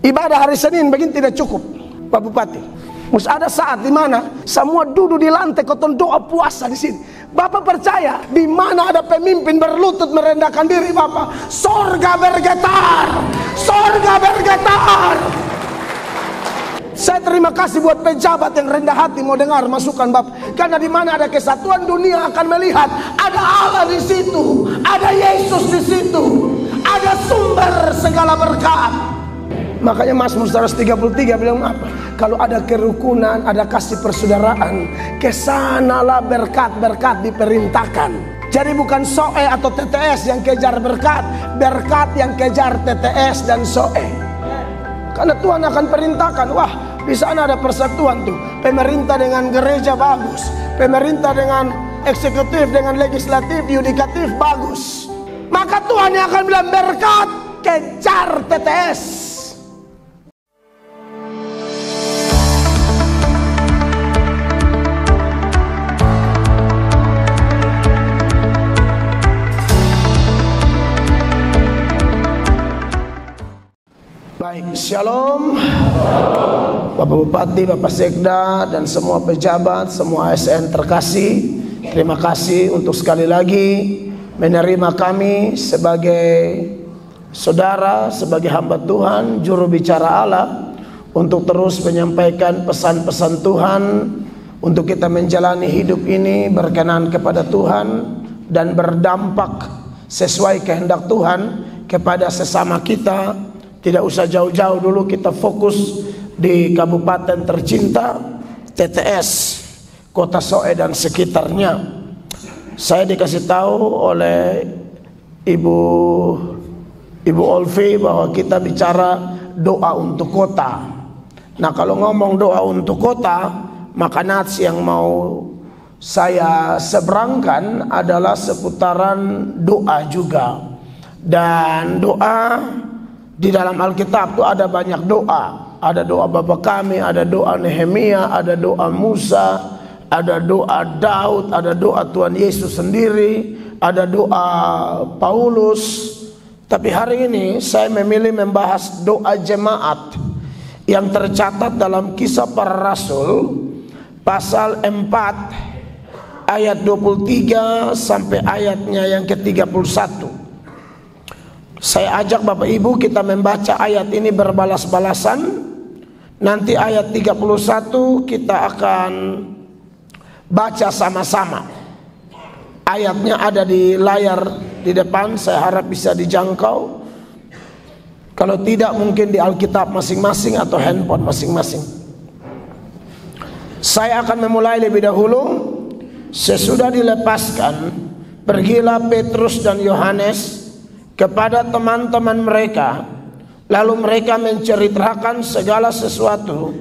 Ibadah hari Senin begini tidak cukup, Pak Bupati. Mesti ada saat di mana semua duduk di lantai, kotong doa puasa di sini. Bapak percaya, di mana ada pemimpin berlutut merendahkan diri Bapak, sorga bergetar, sorga bergetar. Saya terima kasih buat pejabat yang rendah hati mau dengar masukan Bapak. Karena di mana ada kesatuan, dunia akan melihat ada Allah di situ, ada Yesus di situ, ada sumber segala berkat. Makanya Mazmur 133 bilang apa? Kalau ada kerukunan, ada kasih persaudaraan, kesanalah berkat-berkat diperintahkan. Jadi bukan soe atau TTS yang kejar berkat, berkat yang kejar TTS dan soe. Karena Tuhan akan perintahkan, wah di sana ada persatuan tuh, pemerintah dengan gereja bagus, pemerintah dengan eksekutif, dengan legislatif, yudikatif bagus. Maka Tuhan yang akan bilang berkat kejar TTS. Baik, shalom Bapak Bupati, Bapak Sekda, dan semua pejabat, semua ASN terkasih. Terima kasih untuk sekali lagi menerima kami sebagai saudara, sebagai hamba Tuhan, juru bicara Allah, untuk terus menyampaikan pesan-pesan Tuhan, untuk kita menjalani hidup ini berkenan kepada Tuhan dan berdampak sesuai kehendak Tuhan kepada sesama kita. Tidak usah jauh-jauh dulu, kita fokus di kabupaten tercinta TTS Kota Soe dan sekitarnya. Saya dikasih tahu oleh Ibu Olvi bahwa kita bicara doa untuk kota. Nah, kalau ngomong doa untuk kota, maka nats yang mau saya seberangkan adalah seputaran doa juga. Dan doa di dalam Alkitab itu ada banyak doa. Ada doa Bapa Kami, ada doa Nehemia, ada doa Musa, ada doa Daud, ada doa Tuhan Yesus sendiri, ada doa Paulus. Tapi hari ini saya memilih membahas doa jemaat yang tercatat dalam Kisah Para Rasul pasal 4 ayat 23 sampai ayatnya yang ke-31. Saya ajak Bapak Ibu kita membaca ayat ini berbalas-balasan. Nanti ayat 31 kita akan baca sama-sama. Ayatnya ada di layar di depan, saya harap bisa dijangkau. Kalau tidak mungkin di Alkitab masing-masing atau handphone masing-masing. Saya akan memulai lebih dahulu. Sesudah dilepaskan, pergilah Petrus dan Yohanes kepada teman-teman mereka, lalu mereka menceritakan segala sesuatu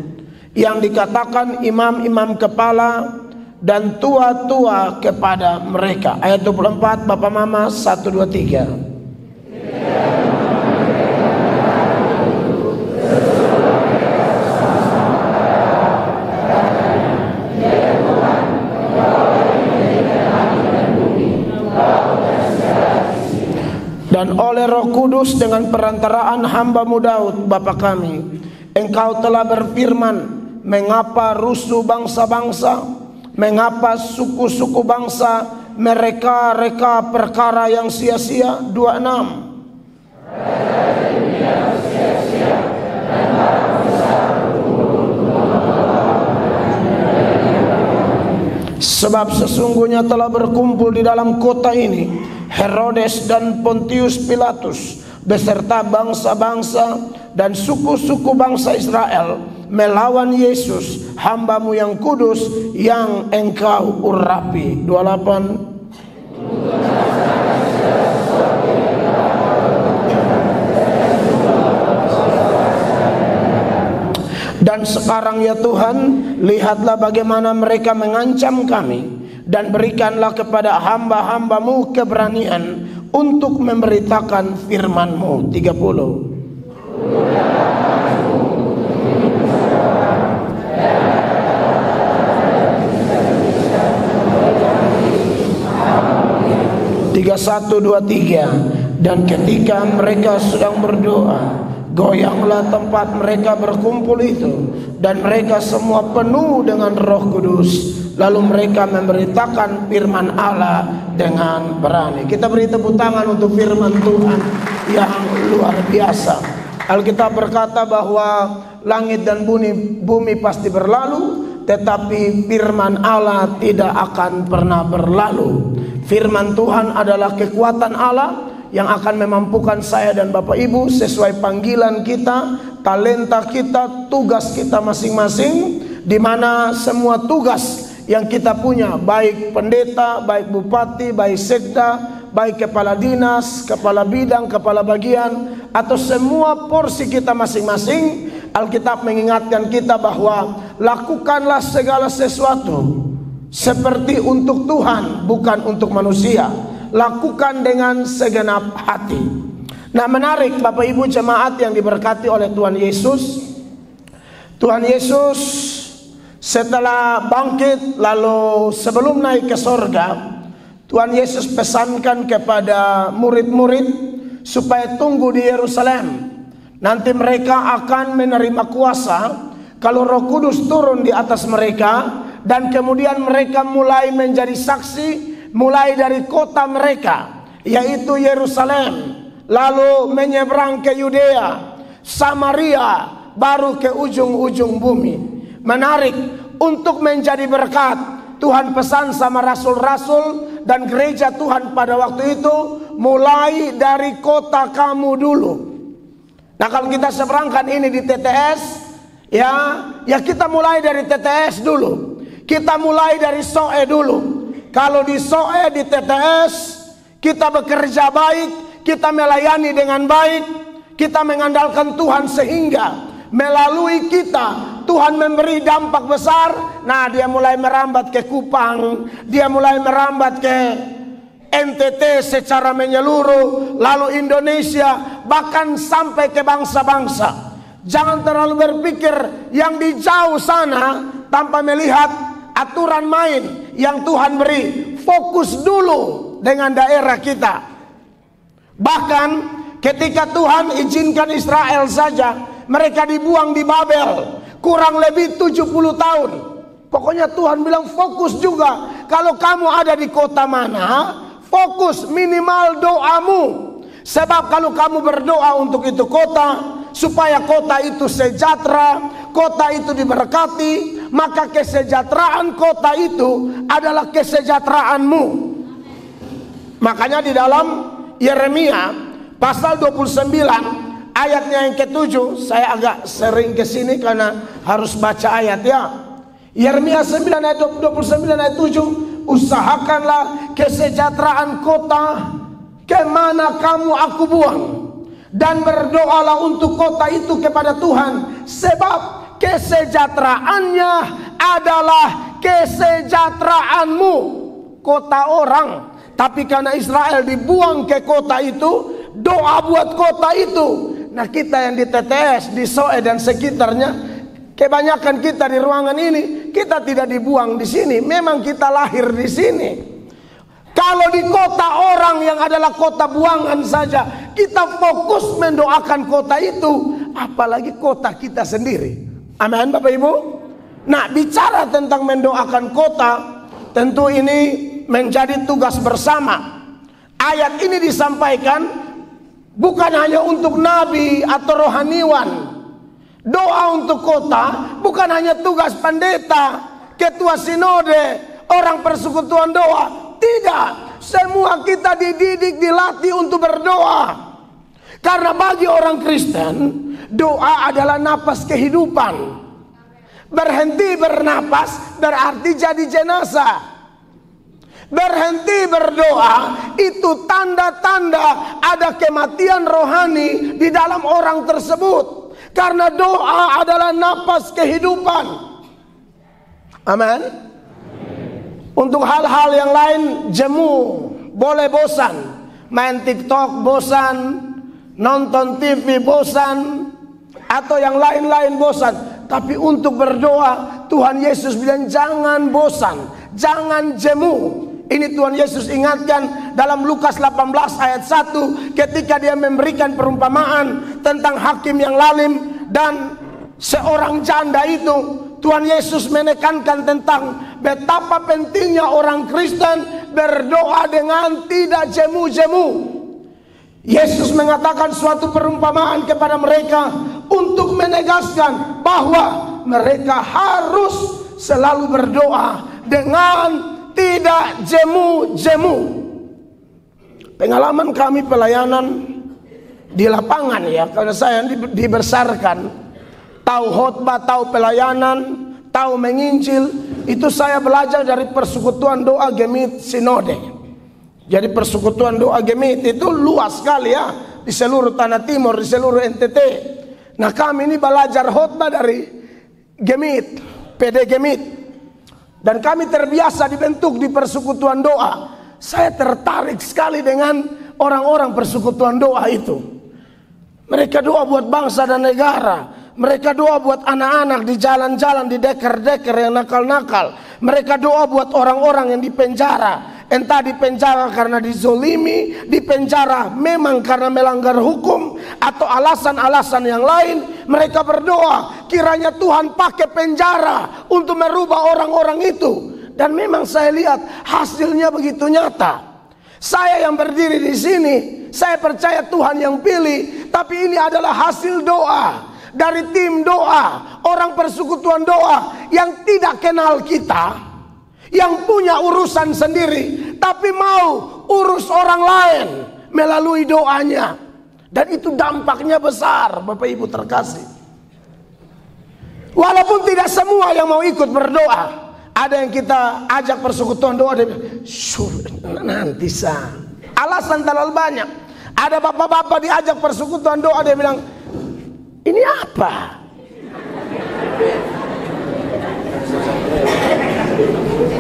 yang dikatakan imam-imam kepala dan tua-tua kepada mereka. Ayat 24, Bapak Mama 1, 2, 3. Dan oleh Roh Kudus dengan perantaraan hamba-Mu Daud, Bapa kami, Engkau telah berfirman, mengapa rusuh bangsa-bangsa, mengapa suku-suku bangsa mereka-reka perkara yang sia-sia. 26. Sebab sesungguhnya telah berkumpul di dalam kota ini Herodes dan Pontius Pilatus beserta bangsa-bangsa dan suku-suku bangsa Israel melawan Yesus, hamba-Mu yang kudus yang Engkau urapi. 28. Dan sekarang ya Tuhan, lihatlah bagaimana mereka mengancam kami, dan berikanlah kepada hamba-hamba-Mu keberanian untuk memberitakan firman-Mu. 30. Tiga, 1, 2, 3. Dan ketika mereka sedang berdoa, Goyanglah tempat mereka berkumpul itu, dan mereka semua penuh dengan Roh Kudus. Lalu mereka memberitakan firman Allah dengan berani. Kita beri tepuk tangan untuk firman Tuhan yang luar biasa. Alkitab berkata bahwa langit dan bumi pasti berlalu, tetapi firman Allah tidak akan pernah berlalu. Firman Tuhan adalah kekuatan Allah yang akan memampukan saya dan Bapak Ibu sesuai panggilan kita, talenta kita, tugas kita masing-masing, di mana semua tugas yang kita punya, baik pendeta, baik bupati, baik sekda, baik kepala dinas, kepala bidang, kepala bagian, atau semua porsi kita masing-masing, Alkitab mengingatkan kita bahwa lakukanlah segala sesuatu seperti untuk Tuhan, bukan untuk manusia. Lakukan dengan segenap hati. Nah, menarik Bapak Ibu jemaat yang diberkati oleh Tuhan Yesus. Tuhan Yesus setelah bangkit, lalu sebelum naik ke sorga, Tuhan Yesus pesankan kepada murid-murid supaya tunggu di Yerusalem. Nanti mereka akan menerima kuasa kalau Roh Kudus turun di atas mereka, dan kemudian mereka mulai menjadi saksi, mulai dari kota mereka, yaitu Yerusalem, lalu menyeberang ke Yudea, Samaria, baru ke ujung-ujung bumi. Menarik, untuk menjadi berkat, Tuhan pesan sama rasul-rasul dan gereja Tuhan pada waktu itu, mulai dari kota kamu dulu. Nah, kalau kita seberangkan ini di TTS, ya kita mulai dari TTS dulu. Kita mulai dari Soe dulu. Kalau di Soe, di TTS, kita bekerja baik, kita melayani dengan baik, kita mengandalkan Tuhan sehingga melalui kita Tuhan memberi dampak besar. Nah, dia mulai merambat ke Kupang, dia mulai merambat ke NTT secara menyeluruh, lalu Indonesia, bahkan sampai ke bangsa-bangsa. Jangan terlalu berpikir yang di jauh sana tanpa melihat aturan main yang Tuhan beri. Fokus dulu dengan daerah kita. Bahkan ketika Tuhan izinkan Israel saja, mereka dibuang di Babel kurang lebih 70 tahun. Pokoknya Tuhan bilang fokus juga. Kalau kamu ada di kota mana, fokus minimal doamu. Sebab kalau kamu berdoa untuk itu kota, supaya kota itu sejahtera, kota itu diberkati, maka kesejahteraan kota itu adalah kesejahteraanmu. Makanya di dalam Yeremia pasal 29 ayatnya yang ke-7, saya agak sering ke sini karena harus baca ayat ya. Yeremia 9 ayat 29 ayat 7, usahakanlah kesejahteraan kota kemana kamu aku buang, dan berdoalah untuk kota itu kepada Tuhan, sebab kesejahteraannya adalah kesejahteraanmu. Kota orang, tapi karena Israel dibuang ke kota itu, doa buat kota itu. Nah, kita yang di TTS, di Soe dan sekitarnya, kebanyakan kita di ruangan ini, kita tidak dibuang di sini. Memang kita lahir di sini. Kalau di kota orang yang adalah kota buangan saja, kita fokus mendoakan kota itu, apalagi kota kita sendiri. Amin Bapak Ibu. Nah, bicara tentang mendoakan kota, tentu ini menjadi tugas bersama. Ayat ini disampaikan bukan hanya untuk nabi atau rohaniwan. Doa untuk kota bukan hanya tugas pendeta, ketua sinode, orang persekutuan doa. Tidak, semua kita dididik, dilatih untuk berdoa. Karena bagi orang Kristen, doa adalah napas kehidupan. Berhenti bernapas berarti jadi jenazah. Berhenti berdoa itu tanda-tanda ada kematian rohani di dalam orang tersebut. Karena doa adalah napas kehidupan. Amin. Untuk hal-hal yang lain jemu, boleh bosan. Main TikTok bosan, nonton TV bosan, atau yang lain-lain bosan. Tapi untuk berdoa, Tuhan Yesus bilang jangan bosan, jangan jemu. Ini Tuhan Yesus ingatkan dalam Lukas 18 ayat 1 ketika dia memberikan perumpamaan tentang hakim yang lalim dan seorang janda itu. Tuhan Yesus menekankan tentang betapa pentingnya orang Kristen berdoa dengan tidak jemu-jemu. Yesus mengatakan suatu perumpamaan kepada mereka untuk menegaskan bahwa mereka harus selalu berdoa dengan tidak jemu-jemu. Pengalaman kami pelayanan di lapangan ya, karena saya dibesarkan tahu khotbah, tahu pelayanan, tahu menginjil. Itu saya belajar dari persekutuan doa Gemit Sinode. Jadi persekutuan doa Gemit itu luas sekali ya, di seluruh Tanah Timur, di seluruh NTT. Nah kami ini belajar khotbah dari Gemit, PD Gemit. Dan kami terbiasa dibentuk di persekutuan doa. Saya tertarik sekali dengan orang-orang persekutuan doa itu. Mereka doa buat bangsa dan negara. Mereka doa buat anak-anak di jalan-jalan, di deker-deker yang nakal-nakal. Mereka doa buat orang-orang yang dipenjara. Entah dipenjara karena dizolimi, dipenjara memang karena melanggar hukum, atau alasan-alasan yang lain. Mereka berdoa kiranya Tuhan pakai penjara untuk merubah orang-orang itu. Dan memang saya lihat hasilnya begitu nyata. Saya yang berdiri di sini, saya percaya Tuhan yang pilih. Tapi ini adalah hasil doa dari tim doa, orang persekutuan doa yang tidak kenal kita, yang punya urusan sendiri, tapi mau urus orang lain melalui doanya. Dan itu dampaknya besar, Bapak Ibu terkasih. Walaupun tidak semua yang mau ikut berdoa. Ada yang kita ajak persekutuan doa, dia bilang, nanti sah. Alasan terlalu banyak. Ada bapak-bapak diajak persekutuan doa, dia bilang, ini apa?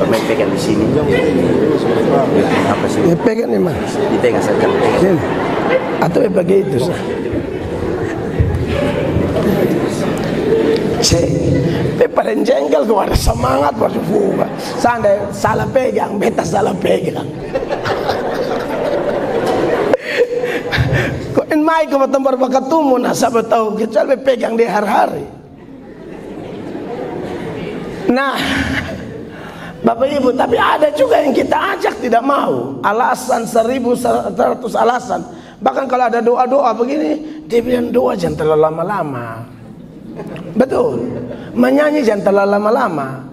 Pemain pegang di sini dong. Apa sih? Pegang nih mas. Dipegang saja. Atau pakai itu sah. Paling jengkel tuh, ada semangat waktu fuga. Sandai salah pegang, beta salah pegang. Kok mai ke tempat bakatumu, nah sahabat tahu kecuali pegang di hari-hari. Nah, Bapak Ibu, tapi ada juga yang kita ajak tidak mau. Alasan 1100 alasan. Bahkan kalau ada doa-doa begini, dia bilang doa jangan terlalu lama-lama. Betul, menyanyi jangan terlalu lama-lama.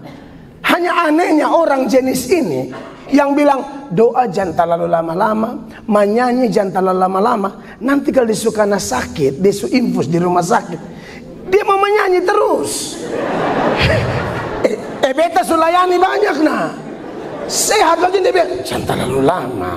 Hanya anehnya orang jenis ini yang bilang doa jangan terlalu lama-lama, menyanyi jangan terlalu lama-lama. Nanti kalau dia suka sakit, dia su infus di rumah sakit, dia mau menyanyi terus. Beta sulayani banyak nah, sehat lagi dia bilang jangan terlalu lama.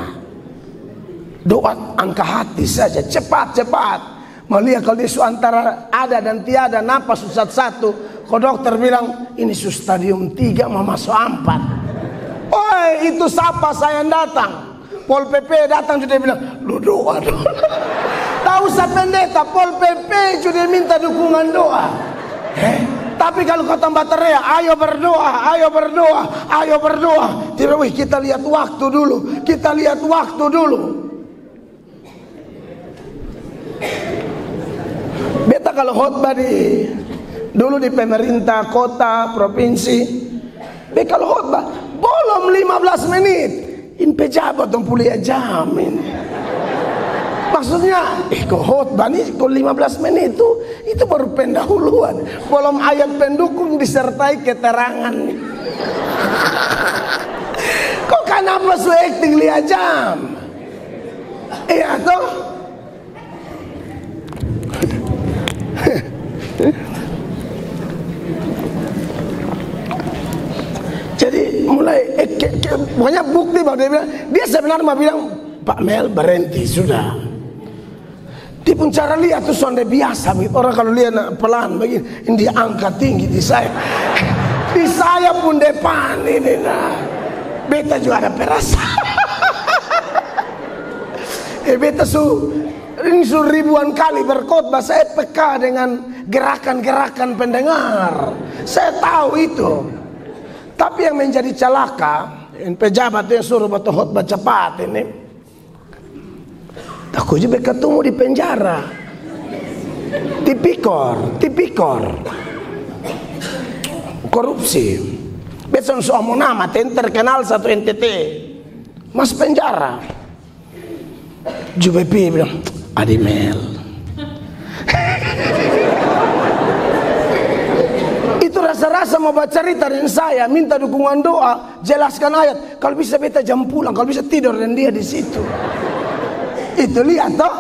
Doa angka hati saja, cepat-cepat. Melihat kalau dia antara ada dan tiada, napas susah satu, kok dokter bilang ini stadium 3 mau masuk 4. Oh itu siapa saya yang datang? Pol PP datang juga bilang lu doa dong. Tahu saya pendeta Pol PP juga minta dukungan doa. Tapi kalau kau tambah teriak, ayo berdoa, ayo berdoa, ayo berdoa. Tidak, kita lihat waktu dulu, kita lihat waktu dulu. Beta kalau khotbah dulu di pemerintah kota, provinsi, beta kalau khotbah belum 15 menit, in pejabat dong pulih jam ini. Maksudnya, kok khotbah nih kok 15 menit itu baru pendahuluan, belum ayat pendukung disertai keterangan. Kok kenapa su acting lihat jam? Iya toh? Jadi mulai banyak bukti bahwa dia bilang, dia sebenarnya mau bilang Pak Mel berhenti sudah. Dia pun cara lihat tuh sonde biasa, orang kalau lihat pelan begini, ini dia angkat tinggi di saya. Di saya pun depan ini nah. Beta juga ada perasaan. Beta ini ribuan kali berkhotbah, saya peka dengan gerakan-gerakan pendengar. Saya tahu itu. Tapi yang menjadi celaka, Yang pejabat yang suruh batu khotbah cepat ini. Aku juga ketemu di penjara. Tipikor. Korupsi. Besok semua nama terkenal satu NTT. Mas penjara. Jubepi bilang, Adimel. Itu rasa-rasa mau baca cerita dengan saya, minta dukungan doa, jelaskan ayat. Kalau bisa beta jam pulang, kalau bisa tidur dan dia di situ. Itu lihat toh.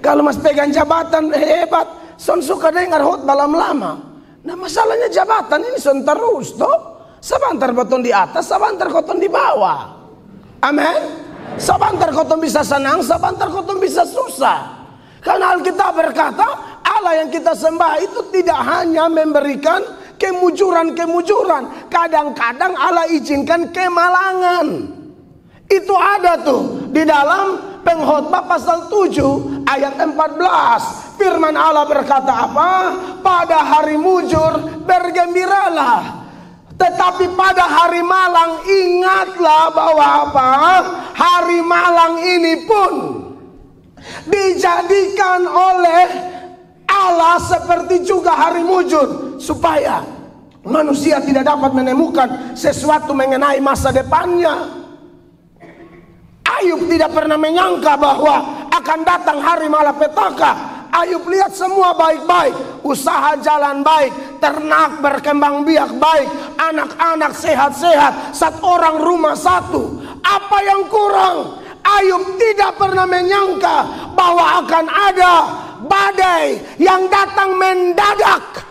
Kalau mas pegang jabatan hebat, son suka dengar khotbah lama-lama. Nah masalahnya jabatan ini son terus toh. Sebentar koton di atas, sebentar koton di bawah. Amin. Sebentar koton bisa senang, sebentar koton bisa susah. Karena Alkitab berkata, Allah yang kita sembah itu tidak hanya memberikan kemujuran. Kadang-kadang Allah izinkan kemalangan. Itu ada tuh di dalam Pengkhotbah pasal 7 ayat 14. Firman Allah berkata apa? Pada hari mujur bergembiralah, tetapi pada hari malang ingatlah bahwa apa? Hari malang ini pun dijadikan oleh Allah seperti juga hari mujur, supaya manusia tidak dapat menemukan sesuatu mengenai masa depannya. Ayub tidak pernah menyangka bahwa akan datang hari malapetaka. Ayub lihat semua baik-baik, usaha jalan baik, ternak berkembang biak baik, anak-anak sehat-sehat, 1 orang rumah 1. Apa yang kurang? Ayub tidak pernah menyangka bahwa akan ada badai yang datang mendadak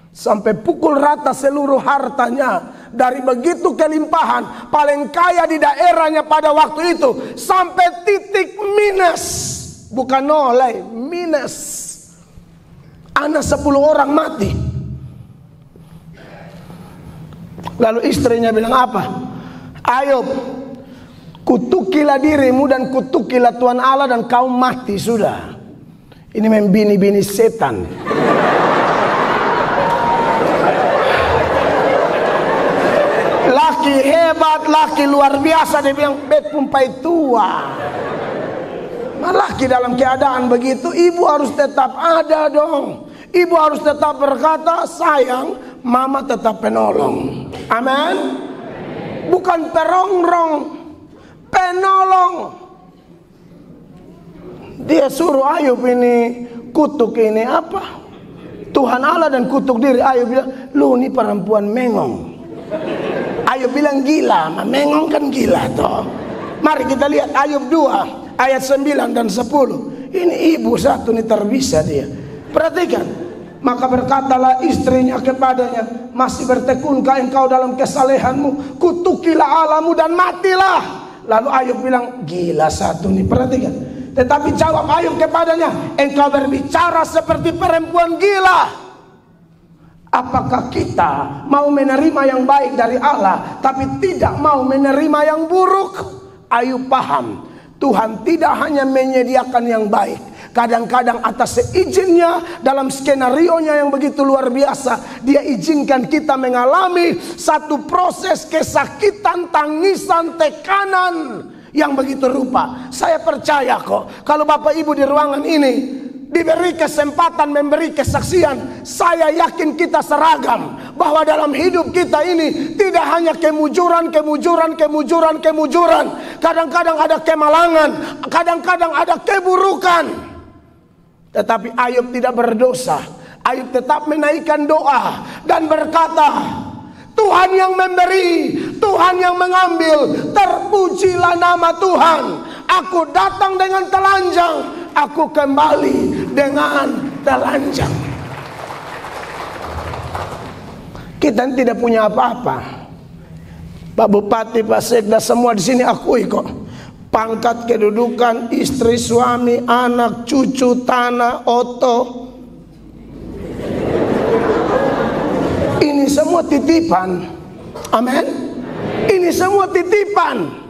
sampai pukul rata seluruh hartanya. Dari begitu kelimpahan, paling kaya di daerahnya pada waktu itu, sampai titik minus, bukan nolai, minus. Anak 10 orang mati. Lalu istrinya bilang apa? Ayub, kutukilah dirimu dan kutukilah Tuhan Allah dan kau mati sudah. Ini membini-bini setan. Laki hebat, laki luar biasa. Dia bilang, bet pumpai tua. Laki dalam keadaan begitu, ibu harus tetap ada dong. Ibu harus tetap berkata, sayang, mama tetap penolong. Amin. Bukan perongrong, penolong. Dia suruh Ayub ini kutuk ini apa? Tuhan Allah dan kutuk diri. Ayub bilang, lu ini perempuan mengong. Ayub bilang gila, mengong kan gila toh. Mari kita lihat Ayub 2 ayat 9 dan 10. Ini ibu satu nih terbisa dia. Perhatikan. Maka berkatalah istrinya kepadanya, masih bertekunkah engkau dalam kesalehanmu? Kutukilah Allahmu dan matilah. Lalu Ayub bilang, gila satu nih. Perhatikan. Tetapi jawab Ayub kepadanya, engkau berbicara seperti perempuan gila. Apakah kita mau menerima yang baik dari Allah tapi tidak mau menerima yang buruk? Ayub paham, Tuhan tidak hanya menyediakan yang baik, kadang-kadang atas seizinnya, dalam skenario-nya yang begitu luar biasa, dia izinkan kita mengalami satu proses kesakitan, tangisan, tekanan yang begitu rupa. Saya percaya kok, kalau Bapak Ibu di ruangan ini diberi kesempatan memberi kesaksian, saya yakin kita seragam bahwa dalam hidup kita ini tidak hanya kemujuran. Kadang-kadang ada kemalangan, kadang-kadang ada keburukan. Tetapi Ayub tidak berdosa. Ayub tetap menaikkan doa dan berkata, Tuhan yang memberi, Tuhan yang mengambil, terpujilah nama Tuhan. Aku datang dengan telanjang, aku kembali dengan telanjang. Kita tidak punya apa-apa. Pak Bupati, Pak Sekda, semua di sini akui kok. Pangkat, kedudukan, istri, suami, anak, cucu, tanah, oto. Ini semua titipan. Amin. Ini semua titipan.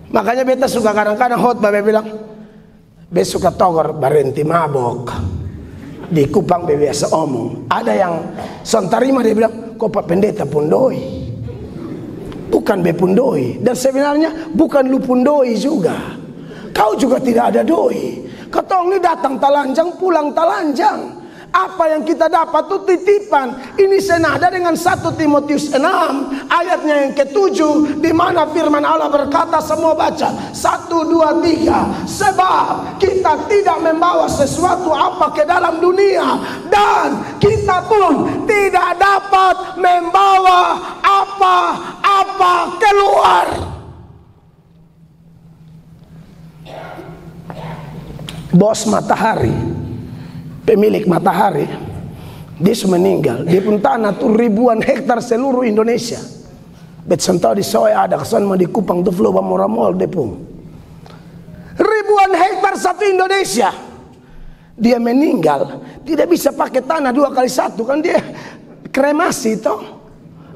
Makanya beta suka kadang-kadang khotbah bilang, beta suka togor berhenti mabok. Di Kupang biasa omong. Ada yang son tarima dia bilang, kok Pak Pendeta pun doi. bukan bepun doi. Dan sebenarnya bukan lu pun doi juga. Kau juga tidak ada doi. Ketong ini datang talanjang, pulang talanjang. Apa yang kita dapat itu titipan. Ini senada dengan 1 Timotius 6 ayatnya yang ke-7, di mana firman Allah berkata, semua baca 1, 2, 3. Sebab kita tidak membawa sesuatu apa ke dalam dunia, dan kita pun tidak dapat membawa apa-apa keluar. Bos Matahari, pemilik Matahari, dia sudah meninggal. Dia pun tanah tuh ribuan hektar seluruh Indonesia. Bet sentau di Soe ada kesan mau di Kupang tuh flow Moramol depung. Ribuan hektar satu Indonesia. Dia meninggal, tidak bisa pakai tanah 2x1 kan, dia kremasi toh.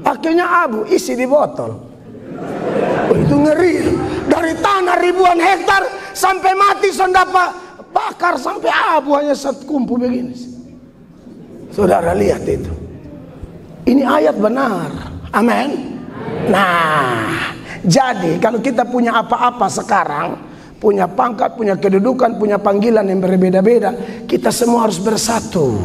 Akhirnya abu isi di botol. Oh, itu ngeri. Dari tanah ribuan hektar sampai mati sondapa bakar sampai abu hanya satu kumpul begini. Saudara lihat itu. Ini ayat benar. Amin. Nah, jadi kalau kita punya apa-apa sekarang, punya pangkat, punya kedudukan, punya panggilan yang berbeda-beda, kita semua harus bersatu.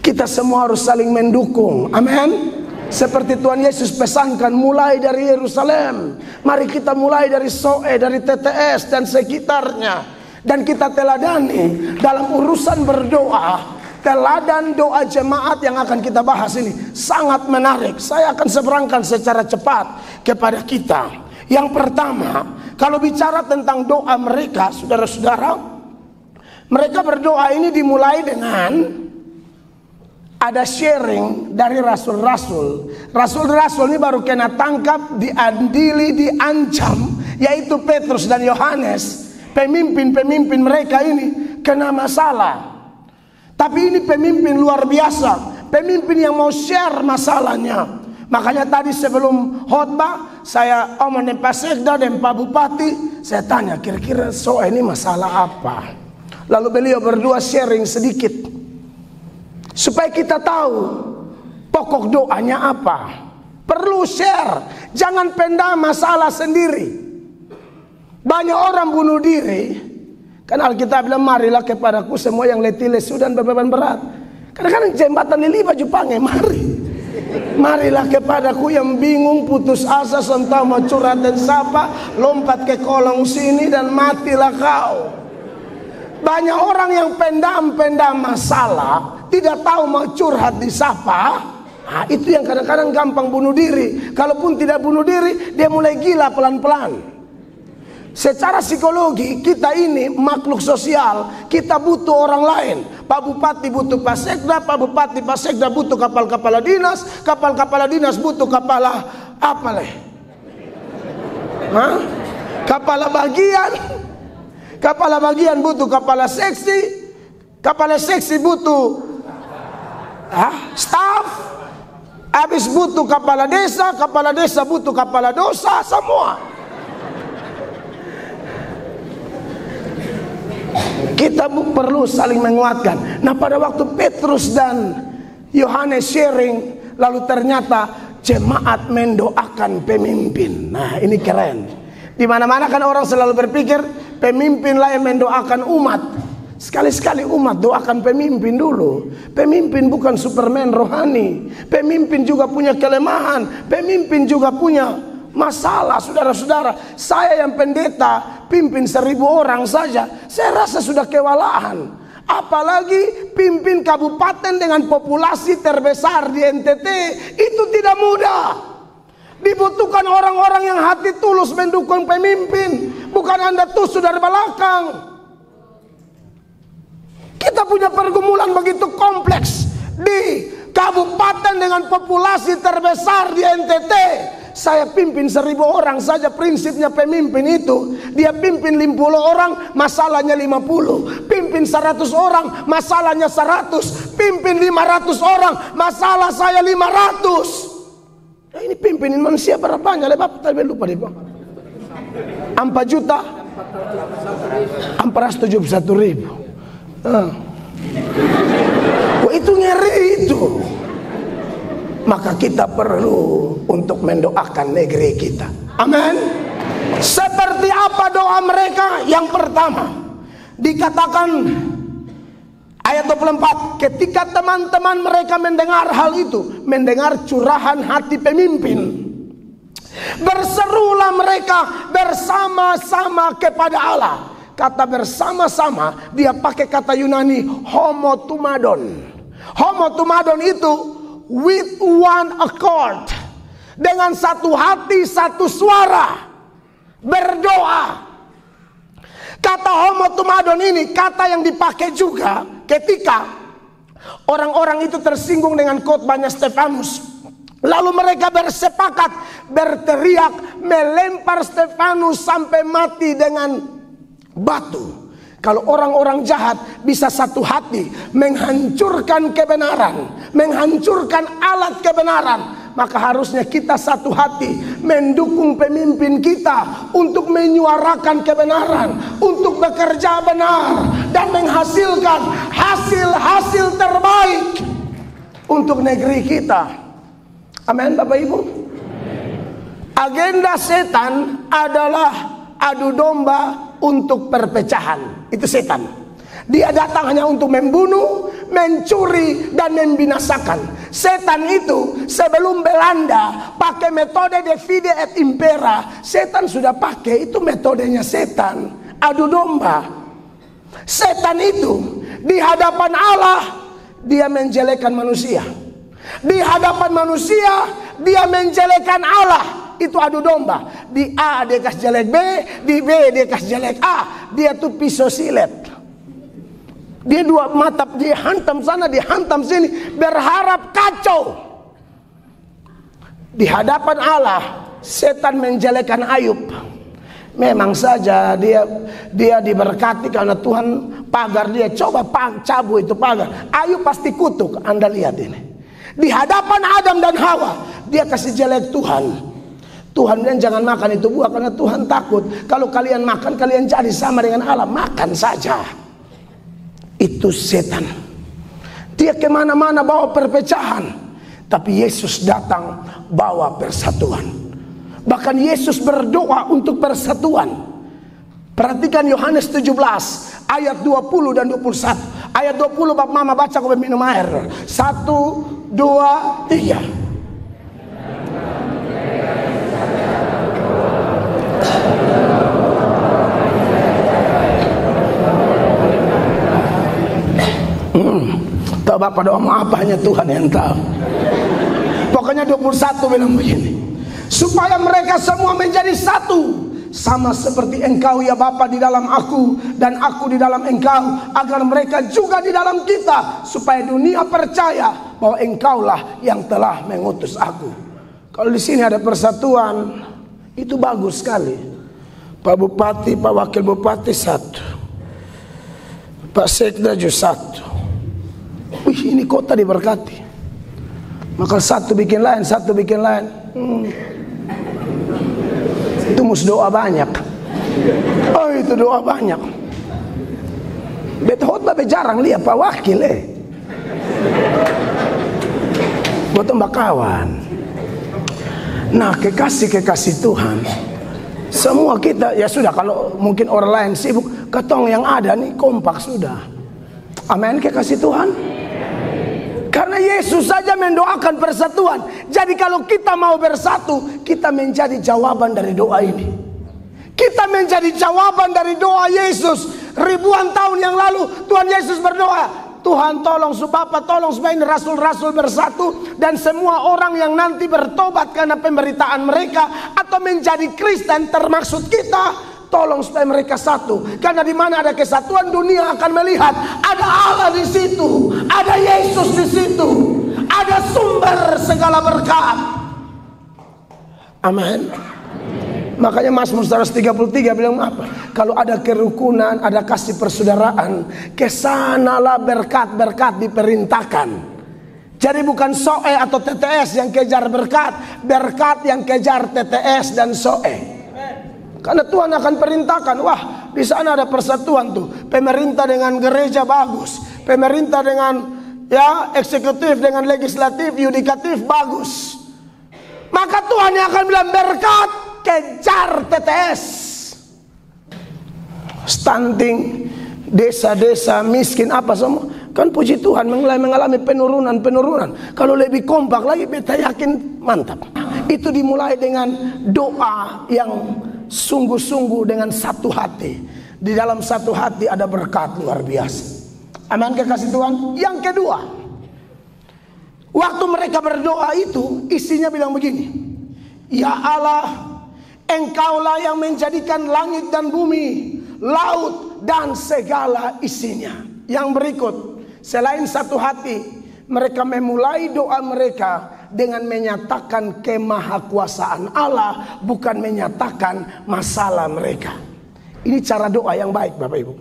Kita semua harus saling mendukung. Amin. Seperti Tuhan Yesus pesankan, mulai dari Yerusalem. Mari kita mulai dari Soe, dari TTS dan sekitarnya. Dan kita teladani dalam urusan berdoa. Teladan doa jemaat yang akan kita bahas ini sangat menarik. Saya akan seberangkan secara cepat kepada kita. Yang pertama, kalau bicara tentang doa mereka, saudara-saudara, mereka berdoa ini dimulai dengan ada sharing dari rasul-rasul. Rasul-rasul ini baru kena tangkap, diadili, diancam, yaitu Petrus dan Yohanes. Pemimpin-pemimpin mereka ini kena masalah. Tapi ini pemimpin luar biasa, pemimpin yang mau share masalahnya. Makanya tadi sebelum khotbah saya omongin Pak Sekda dan Pak Bupati, saya tanya kira-kira soal ini masalah apa. Lalu beliau berdua sharing sedikit supaya kita tahu pokok doanya apa. Perlu share, jangan pendam masalah sendiri. Banyak orang bunuh diri. Kan Alkitab bilang, marilah kepadaku semua yang letih lesu dan beban berat. Kadang-kadang jembatan lili baju pange, marilah kepadaku yang bingung, putus asa, sentau mau curhat dan sapa, lompat ke kolong sini dan matilah kau. Banyak orang yang pendam-pendam masalah, tidak tahu mau curhat disapa. Nah, itu yang kadang-kadang gampang bunuh diri. Kalaupun tidak bunuh diri, dia mulai gila pelan-pelan. Secara psikologi kita ini makhluk sosial, kita butuh orang lain. Pak Bupati butuh Pak Sekda, Pak Bupati Pak Sekda butuh kepala dinas, kepala dinas butuh kepala apa leh? Kepala bagian butuh kepala seksi butuh staff, habis butuh kepala desa butuh kepala dosa, semua. Kita perlu saling menguatkan. Nah, pada waktu Petrus dan Yohanes sharing, lalu ternyata jemaat mendoakan pemimpin. Nah, ini keren. Di mana-mana kan orang selalu berpikir pemimpinlah yang mendoakan umat. Sekali-sekali umat doakan pemimpin dulu. Pemimpin bukan Superman rohani. Pemimpin juga punya kelemahan. Pemimpin juga punya masalah. Saudara-saudara, saya yang pendeta pimpin 1000 orang saja, saya rasa sudah kewalahan. Apalagi pimpin kabupaten dengan populasi terbesar di NTT, itu tidak mudah. Dibutuhkan orang-orang yang hati tulus mendukung pemimpin, bukan Anda tusuk dari belakang. Kita punya pergumulan begitu kompleks di kabupaten dengan populasi terbesar di NTT. Saya pimpin 1000 orang saja. Prinsipnya pemimpin itu, dia pimpin 50 orang, masalahnya 50. Pimpin 100 orang, masalahnya 100. Pimpin 500 orang, masalah saya 500. Nah, ini pimpinin manusia berapa banyak? Bapak tadi lupa deh, Pak. 4 juta 471.000. Oh, itu ngeri itu. maka kita perlu untuk mendoakan negeri kita. Amin. Seperti apa doa mereka? Yang pertama dikatakan ayat 24, ketika teman-teman mereka mendengar hal itu, mendengar curahan hati pemimpin, berserulah mereka bersama-sama kepada Allah. Kata bersama-sama, dia pakai kata Yunani homotumadon. Homotumadon itu with one accord, dengan satu hati, satu suara berdoa. Kata homotumadon ini kata yang dipakai juga ketika orang-orang itu tersinggung dengan khotbahnya Stefanus. Lalu mereka bersepakat berteriak melempar Stefanus sampai mati dengan batu. Kalau orang-orang jahat bisa satu hati menghancurkan kebenaran, menghancurkan alat kebenaran, maka harusnya kita satu hati mendukung pemimpin kita untuk menyuarakan kebenaran, untuk bekerja benar dan menghasilkan hasil-hasil terbaik untuk negeri kita. Amin, Bapak Ibu. Agenda setan adalah adu domba untuk perpecahan. Itu setan. Dia datang hanya untuk membunuh, mencuri, dan membinasakan. Setan itu sebelum Belanda pakai metode divide et impera, setan sudah pakai, itu metodenya setan. Adu domba. Setan itu di hadapan Allah dia menjelekkan manusia. Di hadapan manusia dia menjelekkan Allah. Itu adu domba. Di A dia kasih jelek B, di B dia kasih jelek A. Dia tuh pisau silet. Dia dua mata, dia hantam sana, dia hantam sini, berharap kacau. Di hadapan Allah setan menjelekkan Ayub. Memang saja dia diberkati karena Tuhan pagar dia. Coba cabut itu pagar, Ayub pasti kutuk. Anda lihat ini. Di hadapan Adam dan Hawa dia kasih jelek Tuhan. Tuhan bilang jangan makan itu buah karena Tuhan takut kalau kalian makan kalian jadi sama dengan Allah. Makan saja. Itu setan. Dia kemana-mana bawa perpecahan. Tapi Yesus datang bawa persatuan. Bahkan Yesus berdoa untuk persatuan. Perhatikan Yohanes 17 ayat 20 dan 21. Ayat 20 Bapak Mama baca, aku minum air. 1, 2, 3. Tahu Bapak doa mau apa, hanya Tuhan yang tahu. Pokoknya 21 bilang begini, supaya mereka semua menjadi satu, sama seperti Engkau ya Bapa di dalam aku dan aku di dalam Engkau, agar mereka juga di dalam kita, supaya dunia percaya bahwa Engkaulah yang telah mengutus aku. Kalau di sini ada persatuan, itu bagus sekali. Pak Bupati, Pak Wakil Bupati satu, Pak Sekda juga satu. Wih, ini kota diberkati. Maka satu bikin lain, satu bikin lain. Itu mesti doa banyak. Oh, itu doa banyak. Bet khotbah jarang lihat Pak Wakil buat mbak kawan. Nah, kekasih Tuhan, semua kita ya sudah, kalau mungkin orang lain sibuk, ketong yang ada nih kompak sudah. Amin, kekasih Tuhan. Karena Yesus saja mendoakan persatuan. Jadi kalau kita mau bersatu, kita menjadi jawaban dari doa ini. Kita menjadi jawaban dari doa Yesus. Ribuan tahun yang lalu Tuhan Yesus berdoa, Tuhan tolong Bapa, tolong supaya rasul-rasul bersatu, dan semua orang yang nanti bertobat karena pemberitaan mereka atau menjadi Kristen termaksud kita, tolong supaya mereka satu. Karena di mana ada kesatuan, dunia akan melihat ada Allah di situ, ada Yesus di situ, ada sumber segala berkat. Amin. Makanya Mazmur 133 bilang apa? Kalau ada kerukunan, ada kasih persaudaraan, kesanalah berkat-berkat diperintahkan. Jadi bukan soe atau TTS yang kejar berkat, berkat yang kejar TTS dan soe. Karena Tuhan akan perintahkan, wah di sana ada persatuan tuh. Pemerintah dengan gereja bagus, pemerintah dengan ya, eksekutif dengan legislatif, yudikatif bagus. Maka Tuhan yang akan bilang berkat, kejar TTS. Stunting, desa-desa miskin apa semua, kan puji Tuhan mengalami penurunan. Kalau lebih kompak lagi, beta yakin mantap. Itu dimulai dengan doa yang sungguh-sungguh dengan satu hati. Di dalam satu hati ada berkat luar biasa. Amin, kekasih Tuhan. Yang kedua, waktu mereka berdoa itu isinya bilang begini, ya Allah, Engkaulah yang menjadikan langit dan bumi, laut dan segala isinya. Yang berikut, selain satu hati, mereka memulai doa mereka dengan menyatakan kemahakuasaan Allah, bukan menyatakan masalah mereka. Ini cara doa yang baik, Bapak Ibu.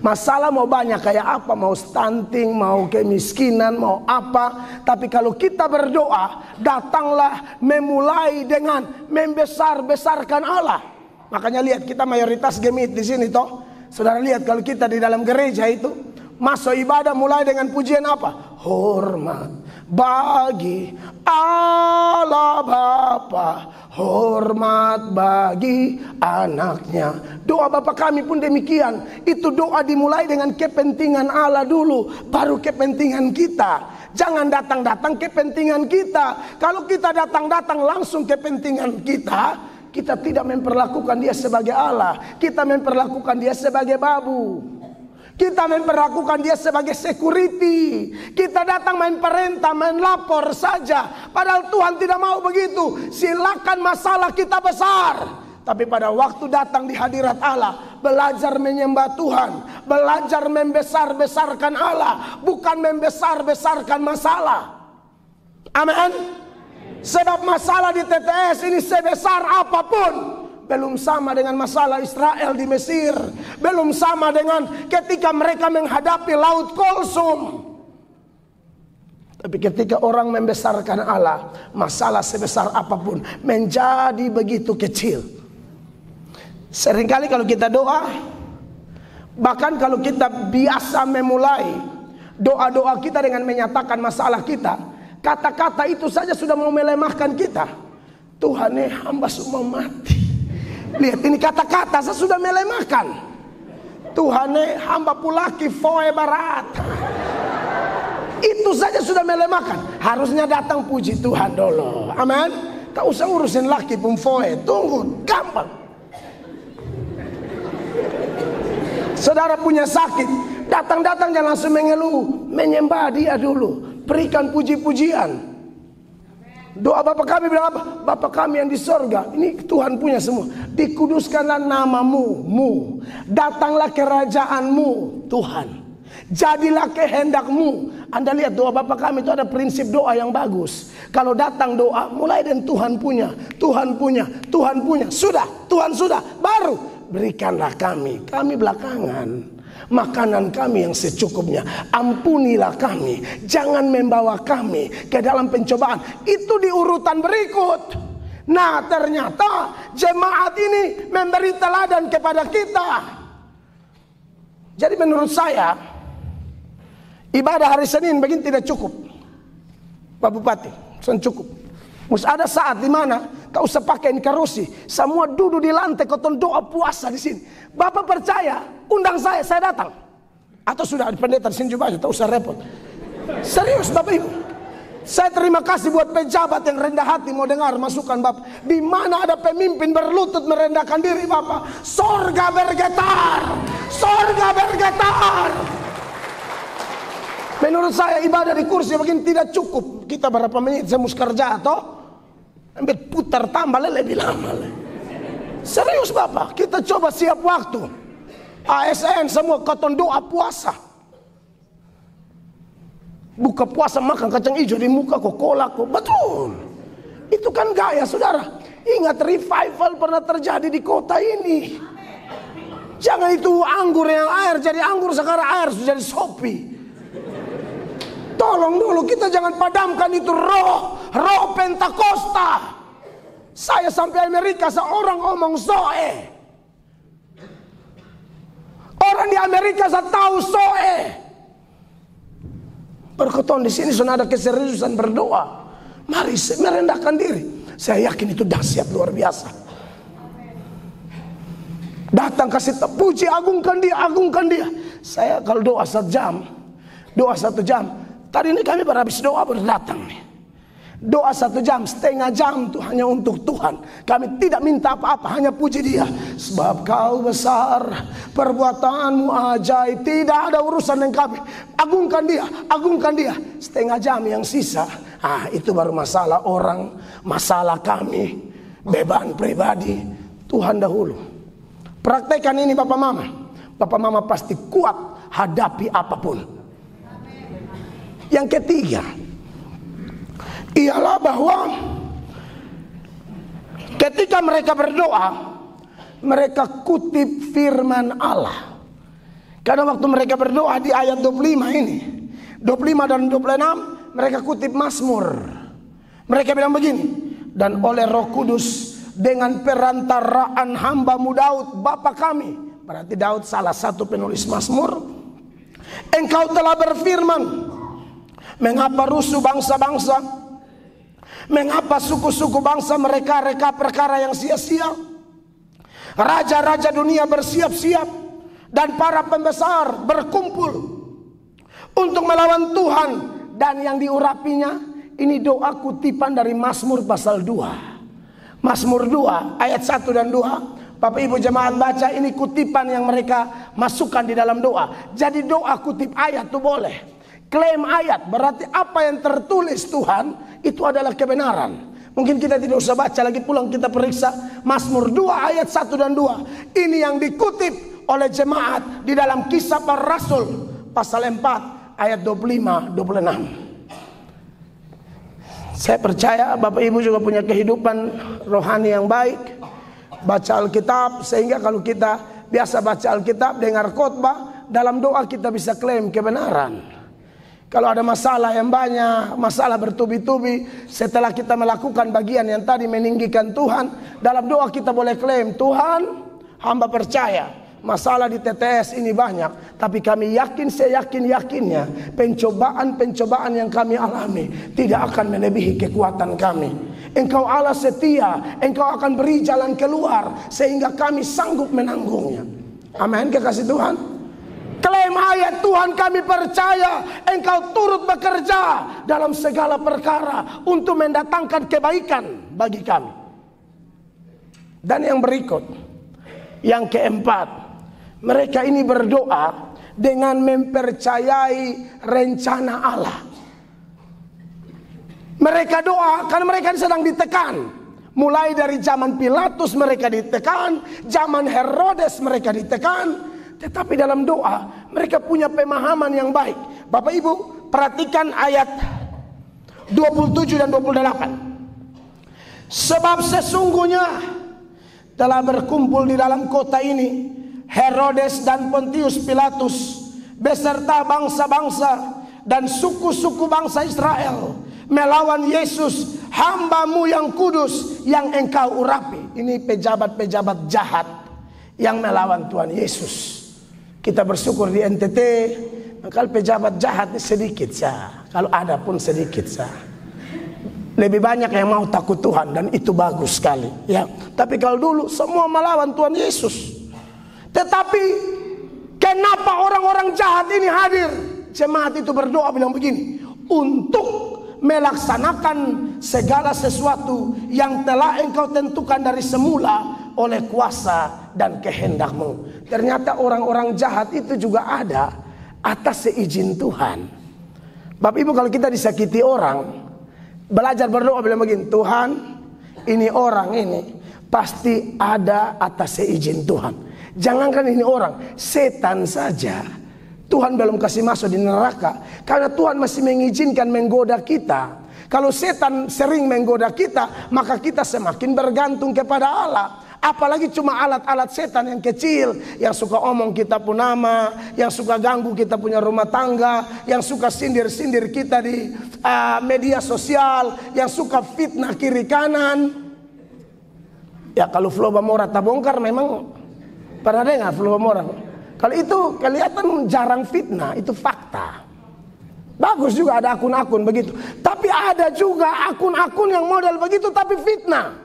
Masalah mau banyak kayak apa, mau stunting, mau kemiskinan, mau apa, tapi kalau kita berdoa, datanglah memulai dengan membesar-besarkan Allah. Makanya lihat, kita mayoritas gemit di sini toh. Saudara lihat, kalau kita di dalam gereja itu masuk ibadah mulai dengan pujian apa? Hormat bagi Allah Bapa, hormat bagi anaknya. Doa Bapa kami pun demikian. Itu doa dimulai dengan kepentingan Allah dulu, baru kepentingan kita. Jangan datang-datang kepentingan kita. Kalau kita datang-datang langsung kepentingan kita, kita tidak memperlakukan dia sebagai Allah. Kita memperlakukan dia sebagai babu. Kita memperlakukan dia sebagai security. Kita datang main perintah, main lapor saja. Padahal Tuhan tidak mau begitu. Silakan masalah kita besar, tapi pada waktu datang di hadirat Allah, belajar menyembah Tuhan, belajar membesar-besarkan Allah, bukan membesar-besarkan masalah. Amin. Sebab masalah di TTS ini sebesar apapun, belum sama dengan masalah Israel di Mesir, belum sama dengan ketika mereka menghadapi Laut Kulsum. Tapi ketika orang membesarkan Allah, masalah sebesar apapun menjadi begitu kecil. Seringkali kalau kita doa, bahkan kalau kita biasa memulai doa-doa kita dengan menyatakan masalah kita, kata-kata itu saja sudah mau melemahkan kita. Tuhan, hamba semua mati. Lihat, ini kata-kata saya sudah melemahkan. Tuhan, hamba pulaki foe barat. Itu saja sudah melemahkan. Harusnya datang puji Tuhan dulu. Amin. Tak usah urusin laki pun foe. Tunggu, gampang. Saudara punya sakit, datang-datang jangan langsung mengeluh, menyembah dia dulu. Berikan puji-pujian. Doa Bapa kami bilang apa? Bapa kami yang di sorga. Ini Tuhan punya semua. Dikuduskanlah namamu, datanglah kerajaanmu, Tuhan. Jadilah kehendakmu. Anda lihat doa Bapa kami itu ada prinsip doa yang bagus. Kalau datang doa mulai dengan Tuhan punya, Tuhan punya, Tuhan punya. Sudah, Tuhan sudah. Baru berikanlah kami belakangan makanan kami yang secukupnya. Ampunilah kami, jangan membawa kami ke dalam pencobaan. Itu di urutan berikut. Nah, ternyata jemaat ini memberi teladan kepada kita. Jadi menurut saya, ibadah hari Senin begini tidak cukup, Pak Bupati. Cukup. Mesti ada saat di mana tak usah pakai karusi, semua duduk di lantai, koton doa puasa di sini. Bapak percaya, undang saya datang. Atau sudah ada pendeta di sini juga aja, tak usah repot. Serius Bapak Ibu. Saya terima kasih buat pejabat yang rendah hati mau dengar masukan Bapak. Di mana ada pemimpin berlutut merendahkan diri Bapak, sorga bergetar, sorga bergetar. Menurut saya ibadah di kursi begini tidak cukup. Kita berapa menit saya mus kerja atau ambil putar tambah lebih lama. Serius Bapak, kita coba siap waktu. ASN semua koton doa puasa. Buka puasa makan kacang hijau di muka kok kolak kok. Betul. Itu kan gaya saudara. Ingat revival pernah terjadi di kota ini. Jangan itu anggur yang air jadi anggur, sekarang air sudah jadi sopi. Tolong dulu kita jangan padamkan itu roh Pentakosta. Saya sampai Amerika seorang ngomong Zoe. Orang di Amerika saya tahu Zoe. Perkutuan di sini sudah ada keseriusan berdoa. Mari merendahkan diri. Saya yakin itu dahsyat luar biasa. Datang kasih puji, agungkan dia. Saya kalau doa 1 jam, Tadi ini kami habis doa baru datang nih. Doa 1 jam, setengah jam itu hanya untuk Tuhan. Kami tidak minta apa-apa, hanya puji Dia. Sebab Kau besar, perbuatanmu ajaib, tidak ada urusan dengan kami. Agungkan dia. Setengah jam yang sisa, itu baru masalah orang, masalah kami, beban pribadi. Tuhan dahulu. Praktekkan ini Bapak Mama. Bapak Mama pasti kuat hadapi apapun. Yang ketiga ialah bahwa ketika mereka berdoa, mereka kutip firman Allah. Karena waktu mereka berdoa di ayat 25 ini, 25 dan 26, mereka kutip Mazmur. Mereka bilang begini, dan oleh Roh Kudus dengan perantaraan hamba-Mu Daud, Bapa kami. Berarti Daud salah satu penulis Mazmur. Engkau telah berfirman, mengapa rusuh bangsa-bangsa, mengapa suku-suku bangsa mereka perkara yang sia-sia. Raja-raja dunia bersiap-siap dan para pembesar berkumpul untuk melawan Tuhan. Dan yang diurapinya, ini doa kutipan dari Mazmur pasal 2. Mazmur 2 ayat 1 dan 2. Bapak Ibu jemaat baca, ini kutipan yang mereka masukkan di dalam doa. Jadi doa kutip ayat itu boleh. Klaim ayat, berarti apa yang tertulis Tuhan itu adalah kebenaran. Mungkin kita tidak usah baca lagi, pulang kita periksa Mazmur 2 ayat 1 dan 2. Ini yang dikutip oleh jemaat di dalam Kisah Para Rasul pasal 4 ayat 25-26. Saya percaya Bapak Ibu juga punya kehidupan rohani yang baik. Baca Alkitab, sehingga kalau kita biasa baca Alkitab, dengar khotbah, dalam doa kita bisa klaim kebenaran. Kalau ada masalah yang banyak, masalah bertubi-tubi, setelah kita melakukan bagian yang tadi meninggikan Tuhan, dalam doa kita boleh klaim, Tuhan, hamba percaya masalah di TTS ini banyak, tapi kami yakin, saya yakinnya pencobaan-pencobaan yang kami alami tidak akan melebihi kekuatan kami. Engkau Allah setia, Engkau akan beri jalan keluar sehingga kami sanggup menanggungnya. Amin, kekasih Tuhan. Klaim ayat, Tuhan kami percaya Engkau turut bekerja dalam segala perkara untuk mendatangkan kebaikan bagi kami. Dan yang berikut, yang keempat, mereka ini berdoa dengan mempercayai rencana Allah. Mereka doa karena mereka sedang ditekan. Mulai dari zaman Pilatus mereka ditekan, zaman Herodes mereka ditekan. Tetapi dalam doa mereka punya pemahaman yang baik. Bapak Ibu perhatikan ayat 27 dan 28. Sebab sesungguhnya telah berkumpul di dalam kota ini Herodes dan Pontius Pilatus beserta bangsa-bangsa dan suku-suku bangsa Israel melawan Yesus, hamba-Mu yang kudus yang Engkau urapi. Ini pejabat-pejabat jahat yang melawan Tuhan Yesus. Kita bersyukur di NTT, kalau pejabat jahat ini sedikit saja, kalau ada pun sedikit saja. Lebih banyak yang mau takut Tuhan, dan itu bagus sekali. Ya, tapi kalau dulu semua melawan Tuhan Yesus. Tetapi kenapa orang-orang jahat ini hadir? Jemaat itu berdoa bilang begini, untuk melaksanakan segala sesuatu yang telah Engkau tentukan dari semula oleh kuasa dan kehendak-Mu. Ternyata orang-orang jahat itu juga ada atas seizin Tuhan. Bapak Ibu, kalau kita disakiti orang, belajar berdoa bilang begini, Tuhan, ini orang ini pasti ada atas seizin Tuhan. Jangankan ini orang, setan saja Tuhan belum kasih masuk di neraka, karena Tuhan masih mengizinkan menggoda kita. Kalau setan sering menggoda kita, maka kita semakin bergantung kepada Allah. Apalagi cuma alat-alat setan yang kecil, yang suka omong kita pun nama, yang suka ganggu kita punya rumah tangga, yang suka sindir-sindir kita di media sosial, yang suka fitnah kiri kanan. Ya kalau Flow Bamora tabongkar, memang pernah dengar Flow Bamora? Kalau itu kelihatan jarang fitnah, itu fakta. Bagus juga ada akun-akun begitu. Tapi ada juga akun-akun yang model begitu tapi fitnah.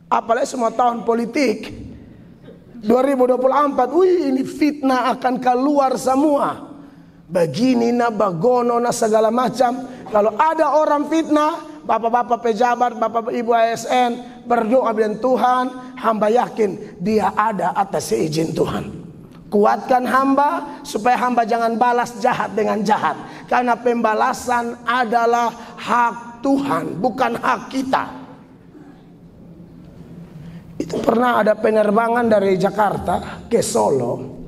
Apalagi semua tahun politik 2024, wih ini fitnah akan keluar semua. Begini na bagono na segala macam. Kalau ada orang fitnah, bapak-bapak pejabat, bapak ibu ASN berdoa dengan Tuhan, hamba yakin dia ada atas izin Tuhan. Kuatkan hamba supaya hamba jangan balas jahat dengan jahat. Karena pembalasan adalah hak Tuhan, bukan hak kita. Itu pernah ada penerbangan dari Jakarta ke Solo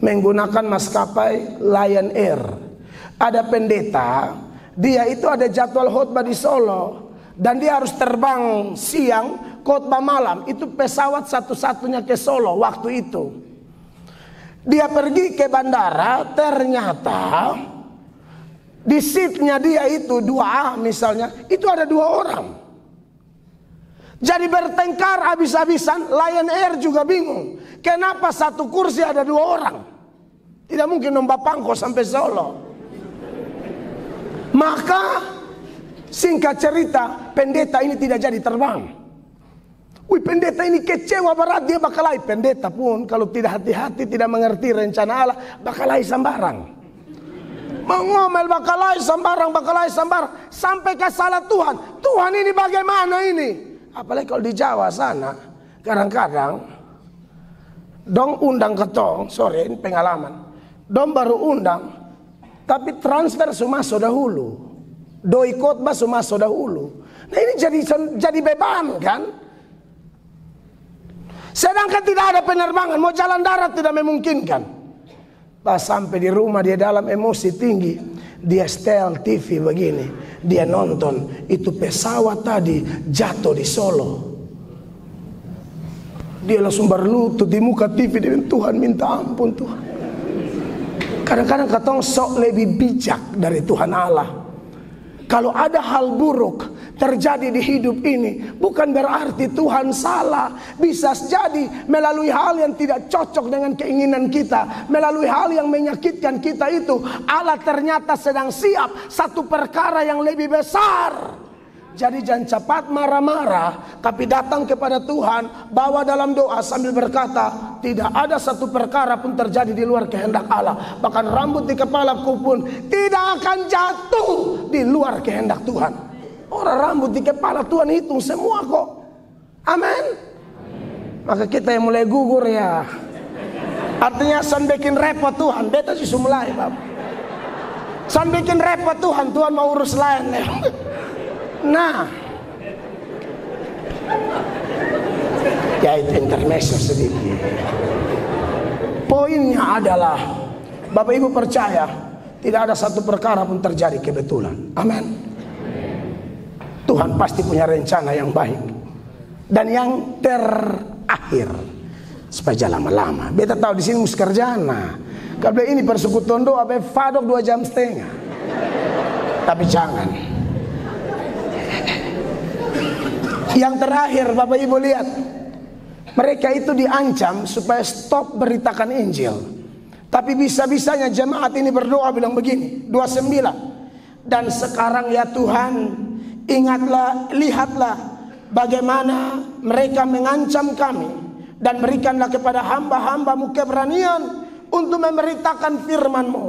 menggunakan maskapai Lion Air. Ada pendeta, dia itu ada jadwal khotbah di Solo dan dia harus terbang siang, khotbah malam. Itu pesawat satu-satunya ke Solo waktu itu. Dia pergi ke bandara, ternyata di seatnya dia itu 2A misalnya, itu ada 2 orang. Jadi bertengkar habis-habisan. Lion Air juga bingung, kenapa satu kursi ada 2 orang. Tidak mungkin nombak pangko sampai Solo. Maka singkat cerita, pendeta ini tidak jadi terbang. Wih, pendeta ini kecewa berat, dia bakalai. Pendeta pun kalau tidak hati-hati, tidak mengerti rencana Allah, bakalai sambarang. Mengomel bakalai sambarang, sampai ke salah Tuhan. Tuhan ini bagaimana ini? Apalagi kalau di Jawa sana, kadang-kadang dong undang ketong, sorry ini pengalaman. Dong baru undang, tapi transfer sumaso dahulu. Doi khotbah sumaso dahulu. Nah ini jadi beban kan? Sedangkan tidak ada penerbangan, mau jalan darat tidak memungkinkan. Pas sampai di rumah dia dalam emosi tinggi, dia setel TV begini, dia nonton itu pesawat tadi jatuh di Solo. Dia langsung berlutut di muka TV dengan Tuhan, minta ampun Tuhan. Kadang-kadang katong sok lebih bijak dari Tuhan Allah. Kalau ada hal buruk terjadi di hidup ini, bukan berarti Tuhan salah. Bisa jadi melalui hal yang tidak cocok dengan keinginan kita, melalui hal yang menyakitkan kita itu, Allah ternyata sedang siap satu perkara yang lebih besar. Jadi jangan cepat marah-marah, tapi datang kepada Tuhan, bawa dalam doa sambil berkata, tidak ada satu perkara pun terjadi di luar kehendak Allah. Bahkan rambut di kepalaku pun tidak akan jatuh di luar kehendak Tuhan. Orang rambut di kepala Tuhan hitung semua kok. Amin. Maka kita yang mulai gugur ya. Artinya san bikin repot Tuhan, beta sih mulai Bapak. San bikin repot Tuhan, Tuhan mau urus lain ya. Nah, ya itu intermezzo sedikit. Poinnya adalah, Bapak Ibu percaya tidak ada satu perkara pun terjadi kebetulan. Amin. Tuhan pasti punya rencana yang baik dan yang terakhir supaya lama-lama. Beta tahu di sini mesti kerjana. Kalau ini persekutuan doa, fadok 2,5 jam. Tapi jangan. Yang terakhir Bapak Ibu lihat, mereka itu diancam supaya stop beritakan Injil. Tapi bisa-bisanya jemaat ini berdoa bilang begini, 29. Dan sekarang ya Tuhan, ingatlah, lihatlah bagaimana mereka mengancam kami, dan berikanlah kepada hamba-hambamu keberanian untuk memberitakan firman-Mu.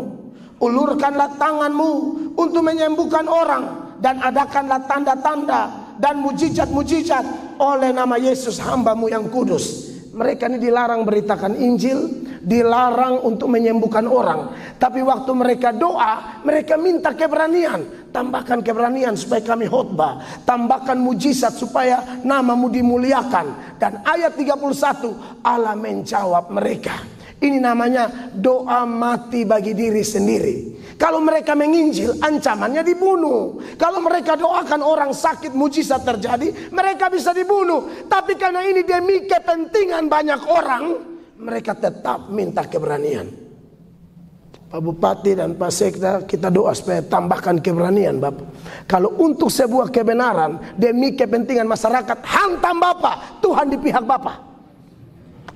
Ulurkanlah tangan-Mu untuk menyembuhkan orang, dan adakanlah tanda-tanda dan mujizat-mujizat oleh nama Yesus hamba-Mu yang kudus. Mereka ini dilarang beritakan Injil, dilarang untuk menyembuhkan orang. Tapi waktu mereka doa, mereka minta keberanian. Tambahkan keberanian supaya kami khotbah, tambahkan mujizat supaya nama-Mu dimuliakan. Dan ayat 31, Allah menjawab mereka. Ini namanya doa mati bagi diri sendiri. Kalau mereka menginjil, ancamannya dibunuh. Kalau mereka doakan orang sakit, mujizat terjadi, mereka bisa dibunuh. Tapi karena ini demi kepentingan banyak orang, mereka tetap minta keberanian. Pak Bupati dan Pak Sekda, kita doa supaya tambahkan keberanian Bapak. Kalau untuk sebuah kebenaran, demi kepentingan masyarakat, hantam Bapak, Tuhan di pihak Bapak.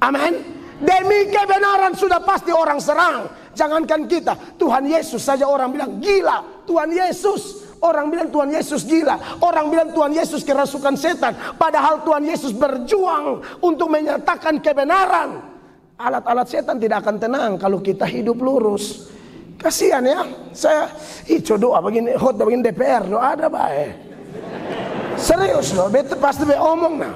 Amin. Demi kebenaran sudah pasti orang serang. Jangankan kita, Tuhan Yesus saja orang bilang gila. Tuhan Yesus, orang bilang Tuhan Yesus gila. Orang bilang Tuhan Yesus kerasukan setan. Padahal Tuhan Yesus berjuang untuk menyatakan kebenaran. Alat-alat setan tidak akan tenang kalau kita hidup lurus. Kasihan ya. Saya doa begini, hot begini DPR, doa ada baik. Serius loh, bete pasti be omong nah.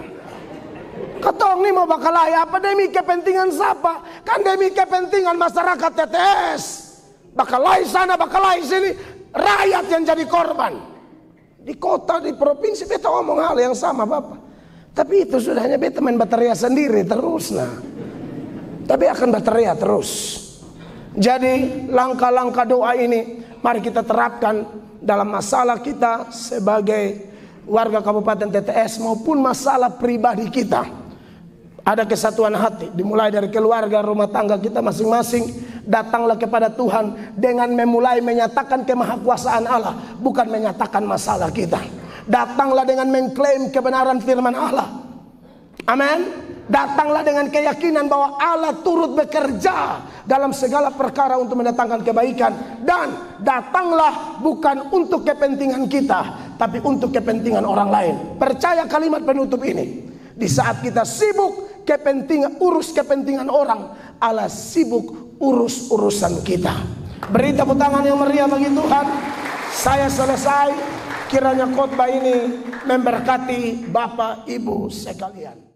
Katong nih mau bakalai apa demi kepentingan siapa? Kan demi kepentingan masyarakat TTS. Bakalai sana, bakalai sini, rakyat yang jadi korban. Di kota, di provinsi beta omong hal yang sama Bapak. Tapi itu sudah hanya beta main bateria sendiri terus nah. Tapi akan bateria terus. Jadi langkah-langkah doa ini mari kita terapkan dalam masalah kita sebagai warga Kabupaten TTS maupun masalah pribadi kita. Ada kesatuan hati dimulai dari keluarga, rumah tangga kita masing-masing. Datanglah kepada Tuhan dengan memulai menyatakan kemahakuasaan Allah, bukan menyatakan masalah kita. Datanglah dengan mengklaim kebenaran firman Allah. Amin. Datanglah dengan keyakinan bahwa Allah turut bekerja dalam segala perkara untuk mendatangkan kebaikan. Dan datanglah bukan untuk kepentingan kita, tapi untuk kepentingan orang lain. Percaya kalimat penutup ini. Di saat kita sibuk urus kepentingan orang, Allah sibuk urus urusan kita. Beri tepuk tangan yang meriah bagi Tuhan. Saya selesai. Kiranya khotbah ini memberkati Bapak Ibu sekalian.